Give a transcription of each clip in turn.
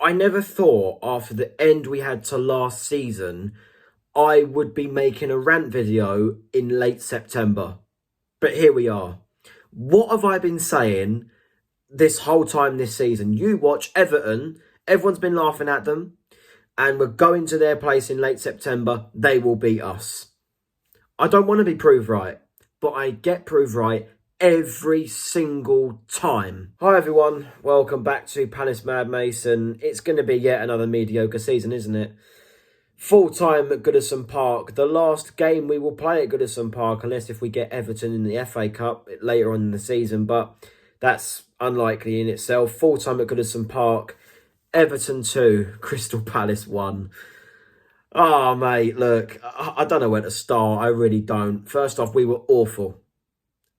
I never thought after the end we had to last season, I would be making a rant video in late September. But here we are. What have I been saying this whole time this season? You watch Everton, everyone's been laughing at them, and we're going to their place in late September. They will beat us. I don't want to be proved right, but I get proved right every single time. Hi everyone, welcome back to Palace Mad Mason. It's going to be yet another mediocre season, isn't it? Full time at Goodison Park. The last game we will play at Goodison Park, unless if we get Everton in the FA Cup later on in the season, but that's unlikely in itself. Full time at Goodison Park. Everton 2, Crystal Palace 1. Oh, mate, look, I don't know where to start. I really don't. First off, we were awful.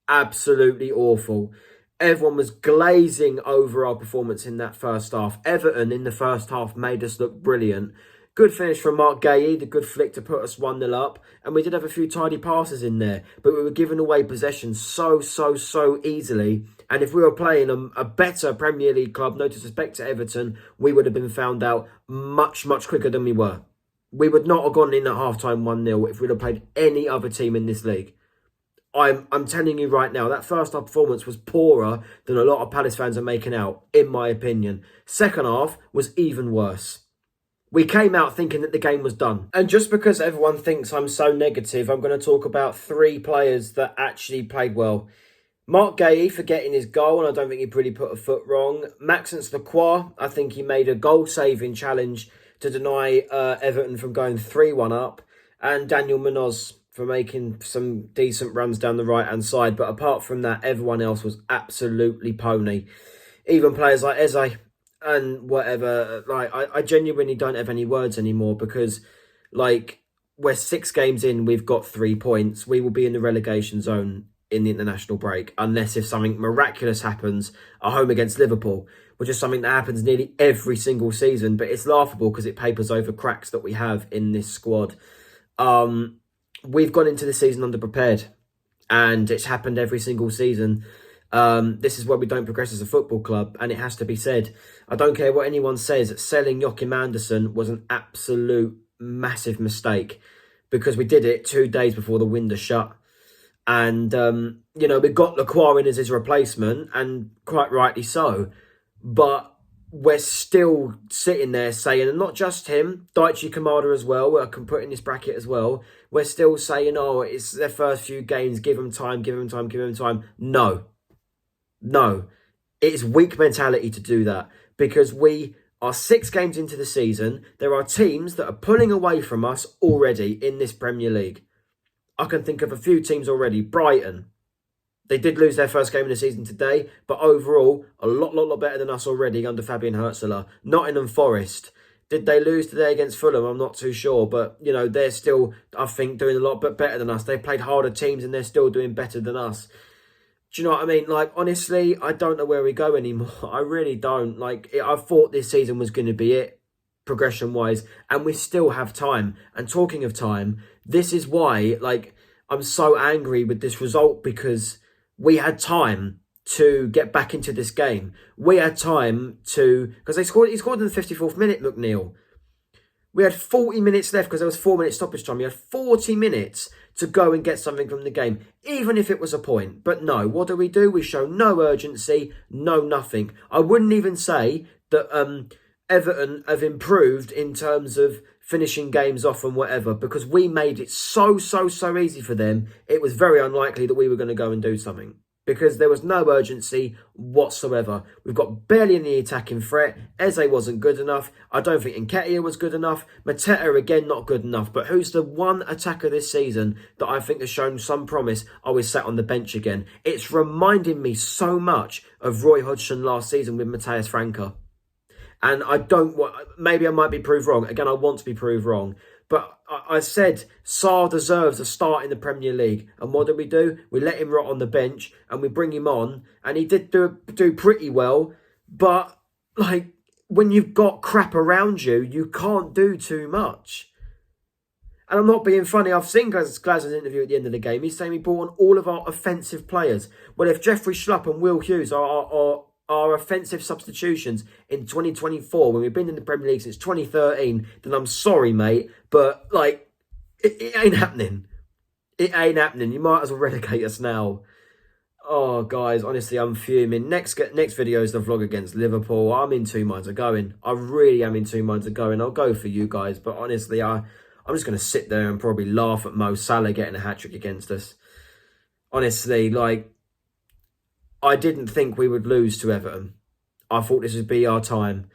Absolutely awful. Everyone was glazing over our performance in that first half. Everton in the first half made us look brilliant. Good finish from Mark Gay, the good flick to put us 1-0 up. And we did have a few tidy passes in there. But we were giving away possession so easily. And if we were playing a better Premier League club, no disrespect to Everton, we would have been found out much quicker than we were. We would not have gone in at half-time 1-0 if we'd have played any other team in this league. I'm telling you right now, that first half performance was poorer than a lot of Palace fans are making out, in my opinion. Second half was even worse. We came out thinking that the game was done. And just because everyone thinks I'm so negative, I'm going to talk about 3 players that actually played well. Mark Gay for getting his goal, and I don't think he really put a foot wrong. Maxence Lacroix, I think he made a goal-saving challenge to deny Everton from going 3-1 up. And Daniel Munoz for making some decent runs down the right-hand side. But apart from that, everyone else was absolutely pony. Even players like Eze and whatever. Like, I genuinely don't have any words anymore because, like, we're 6 games in, we've got 3 points. We will be in the relegation zone in the international break, unless if something miraculous happens at home against Liverpool, which is something that happens nearly every single season. But it's laughable because it papers over cracks that we have in this squad. We've gone into the season underprepared, and it's happened every single season. This is why we don't progress as a football club, and it has to be said. I don't care what anyone says, selling Joachim Andersen was an absolute massive mistake because we did it 2 days before the window shut. And, we got Lacroix in as his replacement, and quite rightly so. But we're still sitting there saying, and not just him, Daichi Kamada as well, I can put in this bracket as well. We're still saying, oh, it's their first few games, give them time. No. It's weak mentality to do that because we are 6 games into the season. There are teams that are pulling away from us already in this Premier League. I can think of a few teams already. Brighton. They did lose their first game of the season today, but overall, a lot better than us already under Fabian Hurtzler. Nottingham Forest. Did they lose today against Fulham? I'm not too sure, but, they're still, I think, doing a lot better than us. They've played harder teams and they're still doing better than us. Do you know what I mean? Like, honestly, I don't know where we go anymore. I really don't. Like, I thought this season was going to be it, progression-wise, and we still have time. And talking of time, this is why, like, I'm so angry with this result because we had time to get back into this game. We had time to... Because he scored in the 54th minute, McNeil. We had 40 minutes left because there was 4 minutes stoppage time. We had 40 minutes to go and get something from the game, even if it was a point. But no, what do? We show no urgency, no nothing. I wouldn't even say that Everton have improved in terms of finishing games off and whatever, because we made it so easy for them. It was very unlikely that we were going to go and do something because there was no urgency whatsoever. We've got barely any attacking threat. Eze wasn't good enough. I don't think Nketiah was good enough. Mateta, again, not good enough. But who's the one attacker this season that I think has shown some promise? I was sat on the bench again. It's reminding me so much of Roy Hodgson last season with Matthias Franca. And I don't want... Maybe I might be proved wrong. Again, I want to be proved wrong. But I said Sarr deserves a start in the Premier League. And what do? We let him rot on the bench and we bring him on. And he did do pretty well. But, like, when you've got crap around you, you can't do too much. And I'm not being funny. I've seen Glasner's interview at the end of the game. He's saying he brought on all of our offensive players. Well, if Jeffrey Schlupp and Will Hughes are our offensive substitutions in 2024 when we've been in the Premier League since 2013, then I'm sorry, mate, but like it ain't happening. It ain't happening. You might as well relegate us now. Oh, guys, honestly, I'm fuming. Next video is the vlog against Liverpool. I'm in two minds of going. I really am in two minds of going. I'll go for you guys, but honestly, I'm just going to sit there and probably laugh at Mo Salah getting a hat-trick against us. Honestly, like, I didn't think we would lose to Everton. I thought this would be our time.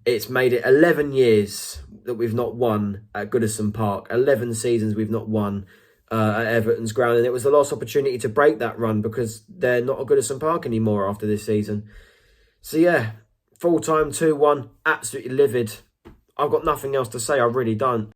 It's made it 11 years that we've not won at Goodison Park. 11 seasons we've not won at Everton's ground. And it was the last opportunity to break that run because they're not at Goodison Park anymore after this season. So yeah, full time 2-1, absolutely livid. I've got nothing else to say, I really don't.